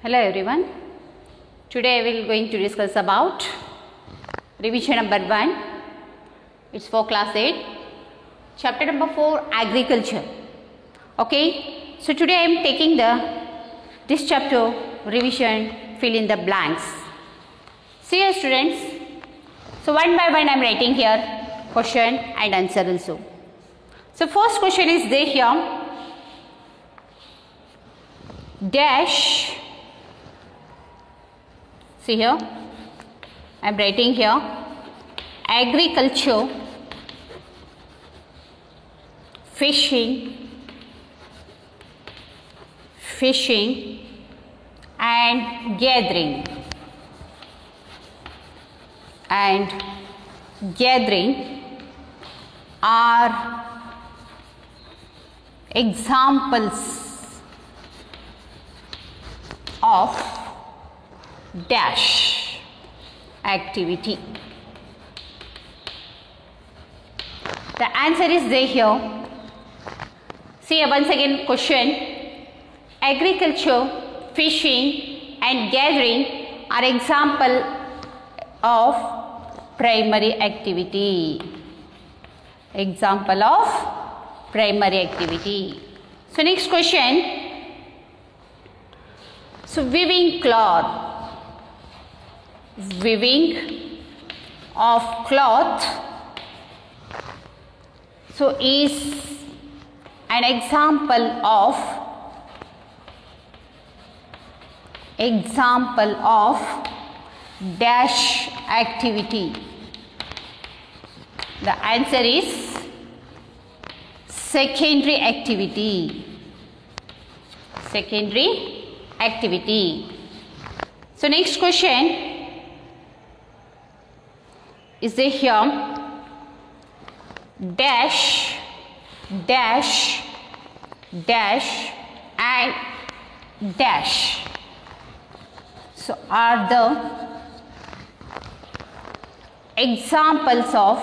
Hello everyone. Today I will going to discuss about revision number 1. It's for class 8. Chapter number 4, agriculture. Okay. So today I am taking this chapter revision, fill in the blanks. See here students. So one by one I am writing here question and answer also. So first question is there here. Dash. See here, I am writing here agriculture, fishing and gathering are examples of dash activity. The answer is there here. See once again question. Agriculture, fishing and gathering are example of primary activity. Example of primary activity. So next question. So weaving cloth. Weaving of cloth so is an example of dash activity. The answer is secondary activity. Secondary activity. So next question is there here. Dash and dash. So are the examples of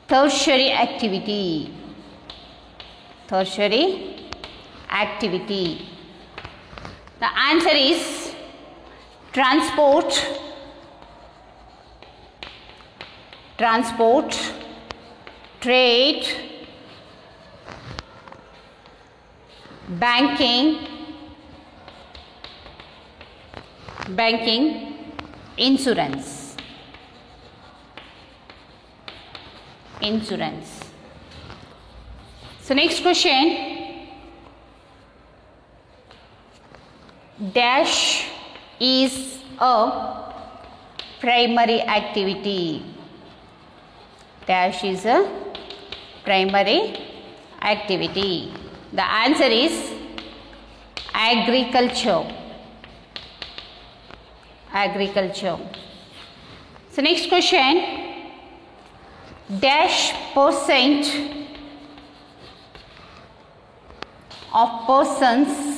tertiary activity. Tertiary activity. The answer is transport, trade, banking, insurance. So next question. Dash is a primary activity. Dash is a primary activity. The answer is agriculture. So next question. Dash percent of persons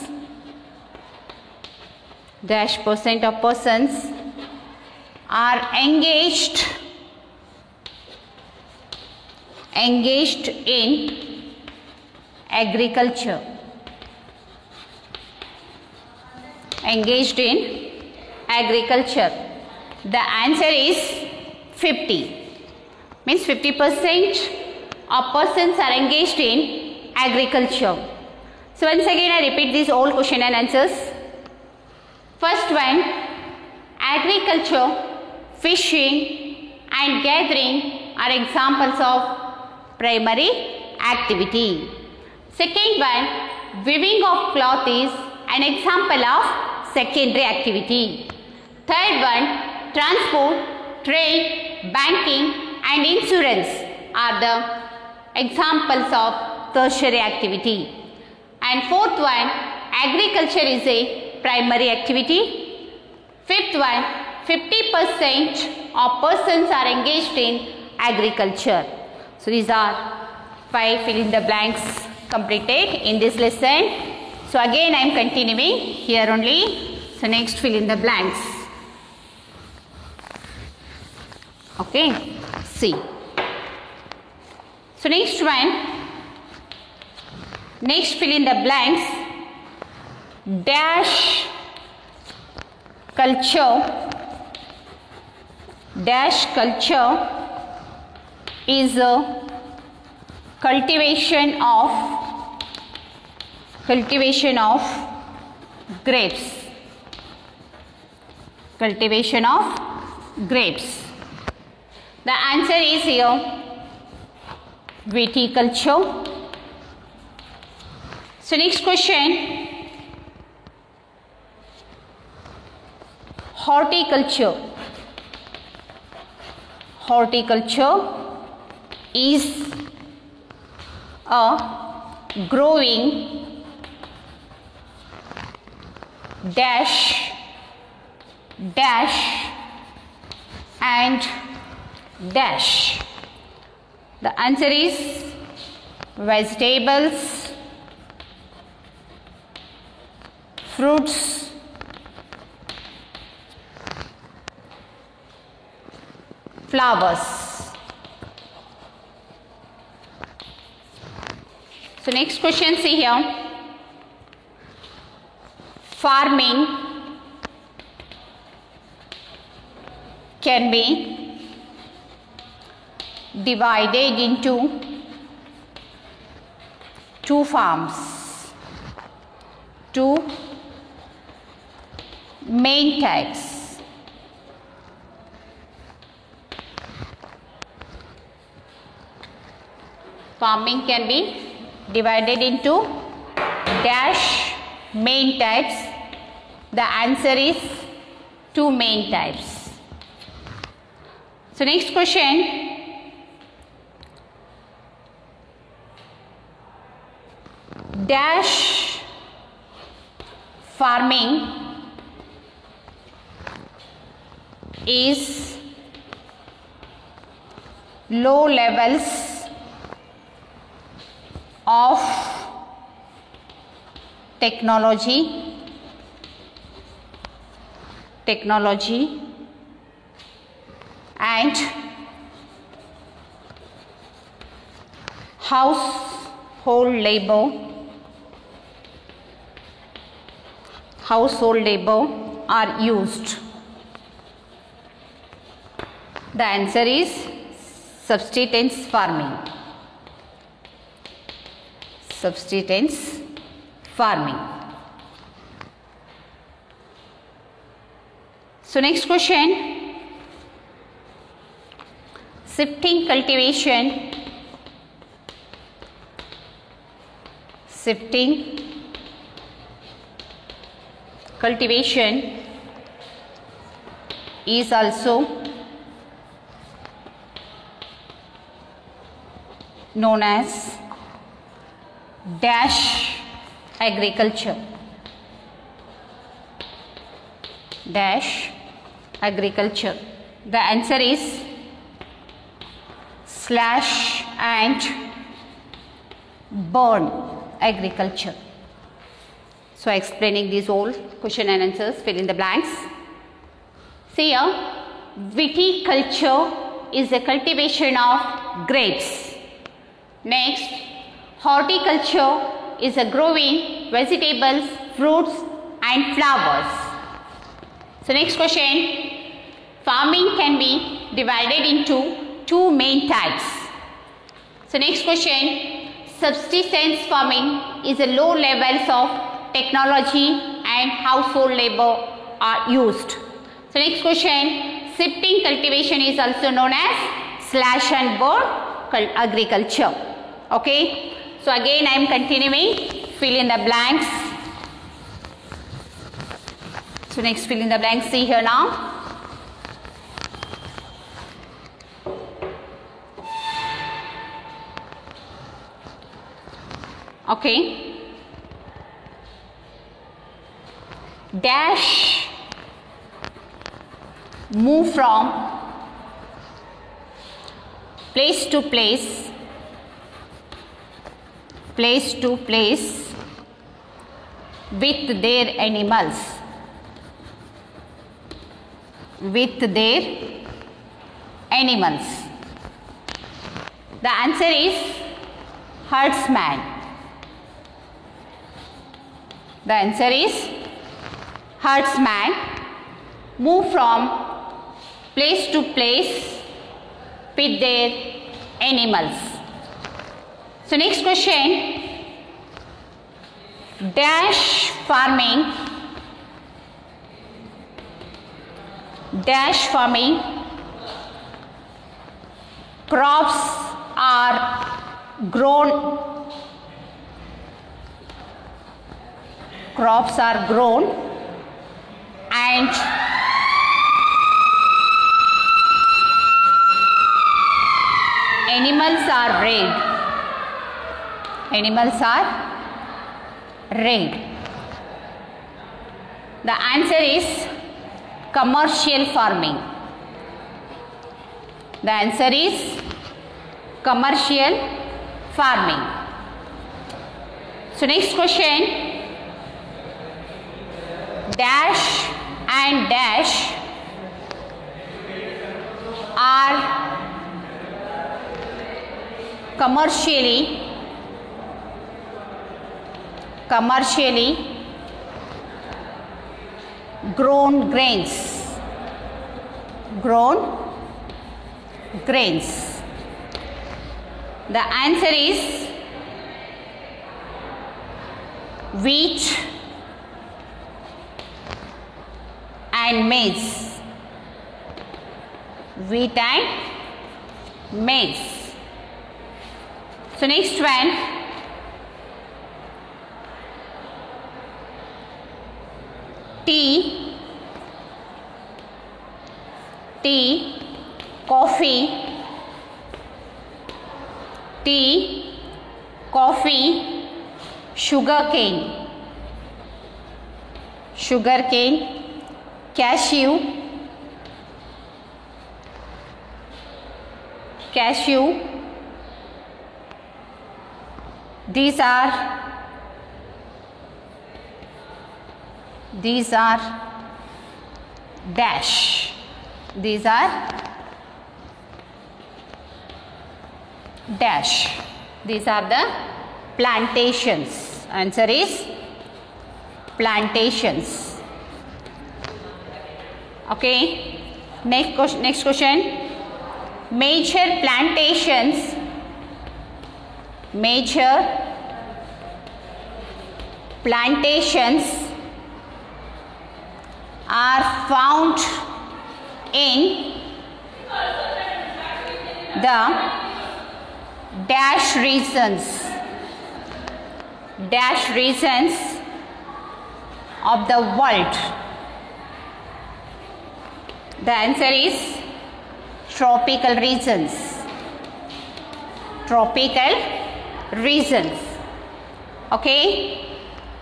are engaged in agriculture. The answer is 50. Means 50% of persons are engaged in agriculture. So once again I repeat these all question and answers. First one, agriculture, fishing and gathering are examples of primary activity. Second one, weaving of cloth is an example of secondary activity. Third one, transport, trade, banking and insurance are the examples of tertiary activity. And fourth one, agriculture is a primary activity. Fifth one, 50% of persons are engaged in agriculture. So these are 5 fill in the blanks completed in this lesson. So again I am continuing here only. So next fill in the blanks. Okay. See. So next one, Next, fill in the blanks. Dash culture is a cultivation of grapes. Cultivation of grapes. The answer is here viticulture. So next question, horticulture. Horticulture is a growing dash and dash. The answer is vegetables, fruits, flowers. So next question, see here. Farming can be divided into two farms, two main types. Farming can be divided into dash main types. The answer is two main types. So next question, dash farming is low levels of technology and household labor are used. The answer is subsistence farming. Subsistence farming. So next question, shifting cultivation. Shifting cultivation is also known as dash agriculture. Dash agriculture. The answer is slash and burn agriculture. So explaining these all question and answers, fill in the blanks. See here, viticulture is a cultivation of grapes. Next, horticulture is a growing vegetables, fruits and flowers. So next question, farming can be divided into two main types. So next question, subsistence farming is a low levels of technology and household labor are used. So next question, shifting cultivation is also known as slash and burn agriculture. Okay, so again I am continuing, fill in the blanks. So next, fill in the blanks, see here now. Okay, dash move from place to place with their animals. The answer is herdsman. The answer is herdsman move from place to place with their animals. So next question, dash farming crops are grown and animals are reared. The answer is commercial farming. The answer is commercial farming. So next question, dash and dash are commercially grown grains. The answer is wheat and maize. So next one, tea, coffee, sugarcane, cashew, these are dash. These are the plantations. Answer is plantations. Okay. Next question. Major plantations are found in the dash regions of the world. The answer is tropical regions. Okay,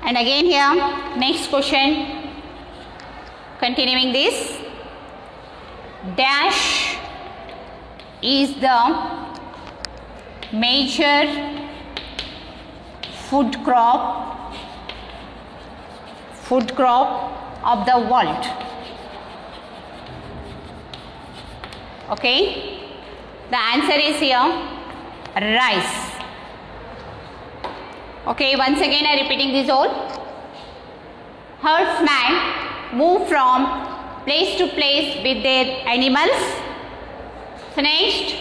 and again here next question, continuing this, dash is the major food crop of the world. Okay, the answer is here rice. Okay, once again I repeating this all. Herdsmen move from place to place with their animals. So next,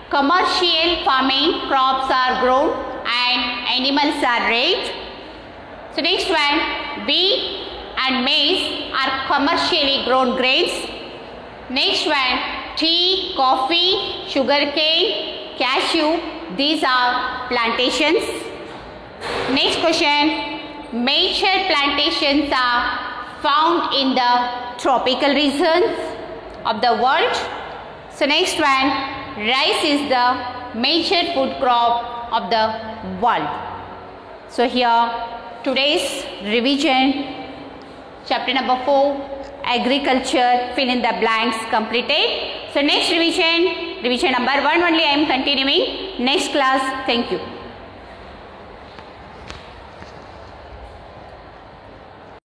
commercial farming, crops are grown and animals are raised. So next one, wheat and maize are commercially grown grains. Next one, tea, coffee, sugarcane, cashew, these are plantations. Next question, major plantations are found in the tropical regions of the world. So next one, rice is the major food crop of the world. So here today's revision, chapter number 4, agriculture, fill in the blanks completed. So next revision number 1 only I am continuing next class. Thank you.